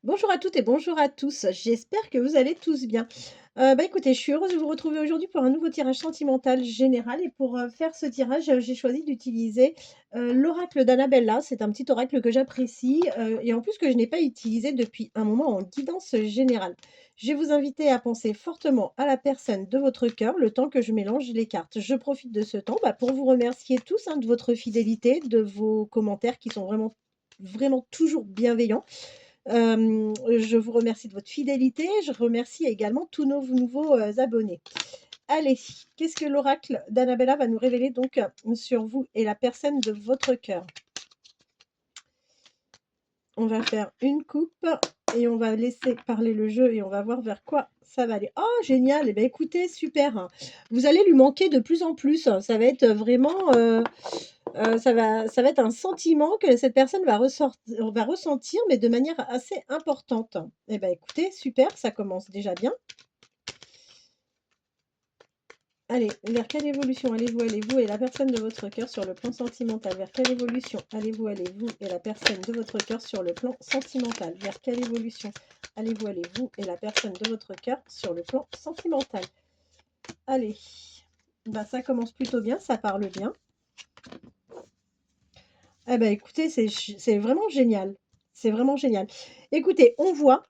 Bonjour à toutes et bonjour à tous. J'espère que vous allez tous bien. Écoutez, je suis heureuse de vous retrouver aujourd'hui pour un nouveau tirage sentimental général et pour, faire ce tirage, j'ai choisi d'utiliser, l'oracle d'Annabella. C'est un petit oracle que j'apprécie, et en plus que je n'ai pas utilisé depuis un moment en guidance, générale. Je vais vous inviter à penser fortement à la personne de votre cœur, le temps que je mélange les cartes. Je profite de ce temps, pour vous remercier tous, hein, de votre fidélité, de vos commentaires qui sont vraiment, vraiment toujours bienveillants. Je vous remercie de votre fidélité. Je remercie également tous nos nouveaux, abonnés. Allez, qu'est-ce que l'oracle d'Annabella va nous révéler donc sur vous et la personne de votre cœur? On va faire une coupe et on va laisser parler le jeu et on va voir vers quoi ça va aller. Oh génial! Et ben écoutez, super! Vous allez lui manquer de plus en plus. Ça va être vraiment, ça va être un sentiment que cette personne va ressentir, mais de manière assez importante. Et ben écoutez, super, ça commence déjà bien. Allez, vers quelle évolution allez-vous et la personne de votre cœur sur le plan sentimental? Vers quelle évolution allez-vous et la personne de votre cœur sur le plan sentimental? Vers quelle évolution allez-vous et la personne de votre cœur sur le plan sentimental? Allez, bah ça commence plutôt bien, ça parle bien. Eh ben écoutez, c'est vraiment génial. C'est vraiment génial. Écoutez, on voit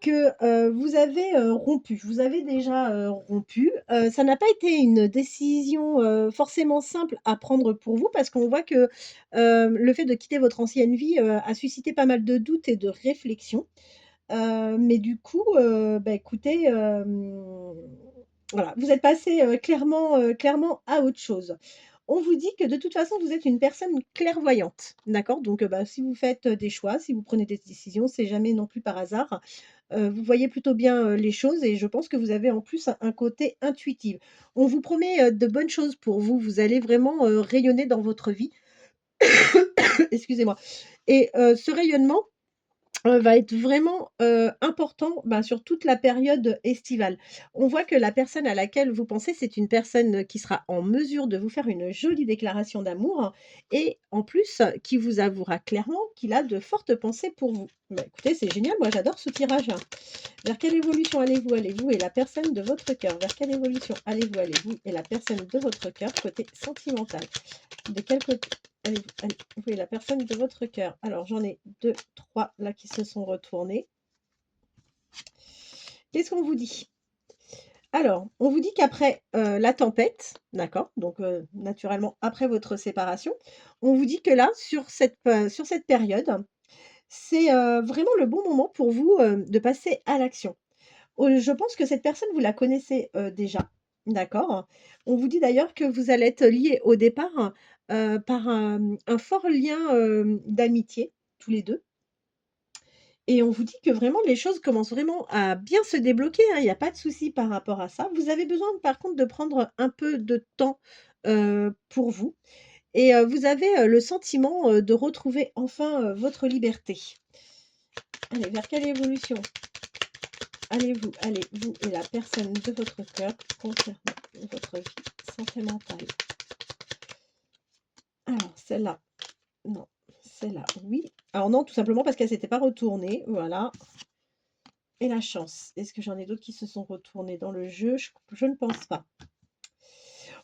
que, vous avez, rompu. Vous avez déjà, rompu. Ça n'a pas été une décision, forcément simple à prendre pour vous parce qu'on voit que, le fait de quitter votre ancienne vie, a suscité pas mal de doutes et de réflexions. Mais du coup, écoutez, voilà, vous êtes passé clairement à autre chose. On vous dit que de toute façon, vous êtes une personne clairvoyante, d'accord? Donc, si vous faites, des choix, si vous prenez des décisions, c'est jamais non plus par hasard. Vous voyez plutôt bien, les choses et je pense que vous avez en plus un côté intuitif. On vous promet, de bonnes choses pour vous. Vous allez vraiment, rayonner dans votre vie. Excusez-moi et ce rayonnement va être vraiment, important, sur toute la période estivale. On voit que la personne à laquelle vous pensez, c'est une personne, qui sera en mesure de vous faire une jolie déclaration d'amour et en plus, qui vous avouera clairement qu'il a de fortes pensées pour vous. Bah, écoutez, c'est génial, moi j'adore ce tirage. Vers quelle évolution allez-vous et la personne de votre cœur? Vers quelle évolution allez-vous et la personne de votre cœur côté sentimental? De quel côté allez-vous et la personne de votre cœur? Alors j'en ai 2, 3 là qui se sont retournés. Qu'est-ce qu'on vous dit? Alors, on vous dit qu'après, la tempête, d'accord, donc naturellement après votre séparation, on vous dit que là, sur cette période, c'est, vraiment le bon moment pour vous, de passer à l'action. Je pense que cette personne, vous la connaissez, déjà, d'accord? On vous dit d'ailleurs que vous allez être liés au départ, par un fort lien, d'amitié, tous les 2. Et on vous dit que vraiment les choses commencent vraiment à bien se débloquer, hein, il y a pas de souci par rapport à ça. Vous avez besoin par contre de prendre un peu de temps, pour vous et vous avez, le sentiment, de retrouver enfin, votre liberté. Allez, vers quelle évolution allez-vous et la personne de votre cœur concernant votre vie sentimentale? Alors celle-là, non, celle-là, oui. Alors non, tout simplement parce qu'elle s'était pas retournée, voilà. Et la chance. Est-ce que j'en ai d'autres qui se sont retournés dans le jeu? Je ne pense pas.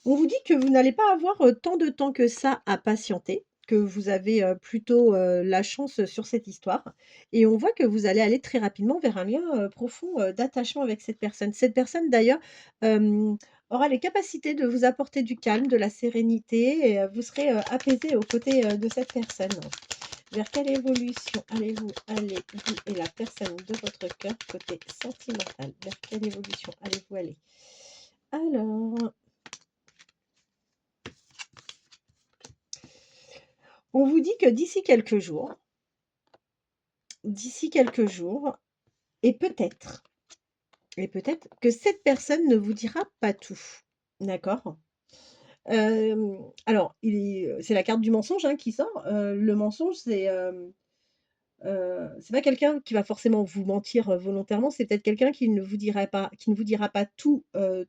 On vous dit que vous n'allez pas avoir, tant de temps que ça à patienter, que vous avez, plutôt, la chance, sur cette histoire et on voit que vous allez aller très rapidement vers un lien, profond, d'attachement avec cette personne. Cette personne d'ailleurs, aura les capacités de vous apporter du calme, de la sérénité et vous serez, apaisés aux côtés, de cette personne. Vers quelle évolution allez-vous et la personne de votre cœur côté sentimental? Vers quelle évolution allez-vous aller? Alors, on vous dit que d'ici quelques jours et peut-être que cette personne ne vous dira pas tout. D'accord? Alors c'est la carte du mensonge, hein, qui sort. Le mensonge, c'est pas quelqu'un qui va forcément vous mentir, volontairement, c'est peut-être quelqu'un qui ne vous dira pas tout,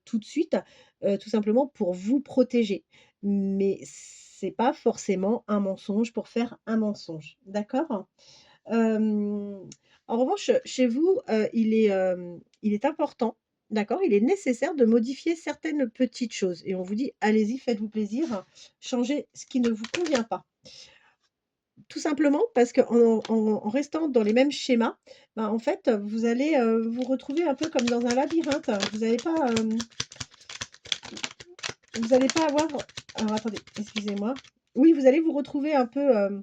tout de suite, tout simplement pour vous protéger. Mais c'est pas forcément un mensonge pour faire un mensonge, d'accord? Hem, En revanche, chez vous, il est important, d'accord? Il est nécessaire de modifier certaines petites choses et on vous dit: «Allez-y, faites-vous plaisir, changez ce qui ne vous convient pas». Tout simplement parce qu'en restant dans les mêmes schémas, bah, en fait, vous allez, vous retrouver un peu comme dans un labyrinthe. Vous allez pas avoir alors attendez, excusez-moi. Oui, vous allez vous retrouver un peu,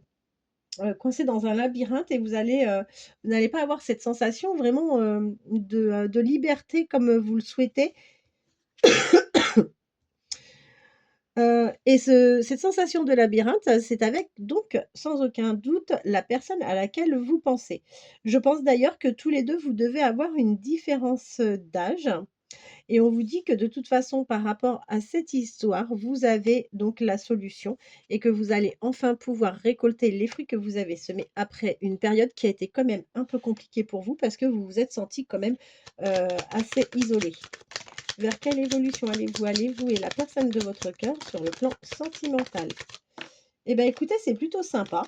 coincé dans un labyrinthe et vous n'allez pas avoir cette sensation vraiment, de liberté comme, vous le souhaitez. Et cette sensation de labyrinthe, c'est avec donc sans aucun doute la personne à laquelle vous pensez. Je pense d'ailleurs que tous les 2 vous devez avoir une différence, d'âge et on vous dit que de toute façon par rapport à cette histoire, vous avez donc la solution et que vous allez enfin pouvoir récolter les fruits que vous avez semés après une période qui a été quand même un peu compliquée pour vous parce que vous vous êtes senti quand même, assez isolé. Vers quelle évolution allez-vous aller, vous et la personne de votre cœur, sur le plan sentimental? Eh bien, écoutez, c'est plutôt sympa,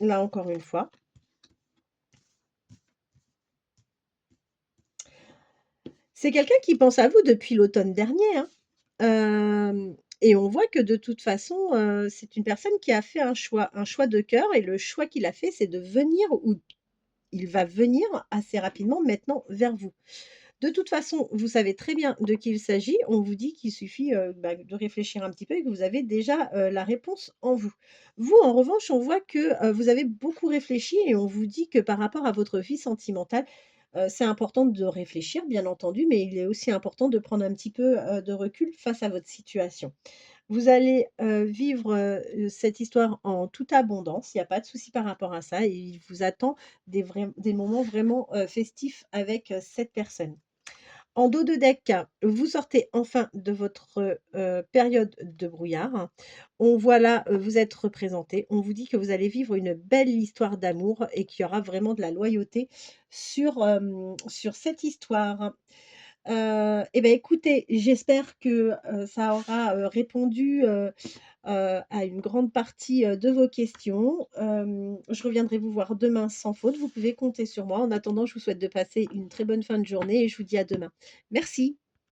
là encore une fois. C'est quelqu'un qui pense à vous depuis l'automne dernier, hein. Et on voit que de toute façon, c'est une personne qui a fait un choix de cœur et le choix qu'il a fait, c'est de venir ou il va venir assez rapidement maintenant vers vous. De toute façon, vous savez très bien de qui il s'agit. On vous dit qu'il suffit, bah, de réfléchir un petit peu et que vous avez déjà, la réponse en vous. Vous, en revanche, on voit que, vous avez beaucoup réfléchi et on vous dit que par rapport à votre vie sentimentale, c'est important de réfléchir, bien entendu, mais il est aussi important de prendre un petit peu, de recul face à votre situation. Vous allez, vivre, cette histoire en toute abondance, il y a pas de souci par rapport à ça et il vous attend des moments vraiment, festifs avec, cette personne. En dos de deck, vous sortez enfin de votre, période de brouillard. On voit là, vous êtes représenté. On vous dit que vous allez vivre une belle histoire d'amour et qu'il y aura vraiment de la loyauté sur cette histoire. Et bah, écoutez, j'espère que, ça aura, répondu, à une grande partie, de vos questions. Je reviendrai vous voir demain sans faute. Vous pouvez compter sur moi. En attendant, je vous souhaite de passer une très bonne fin de journée et je vous dis à demain. Merci.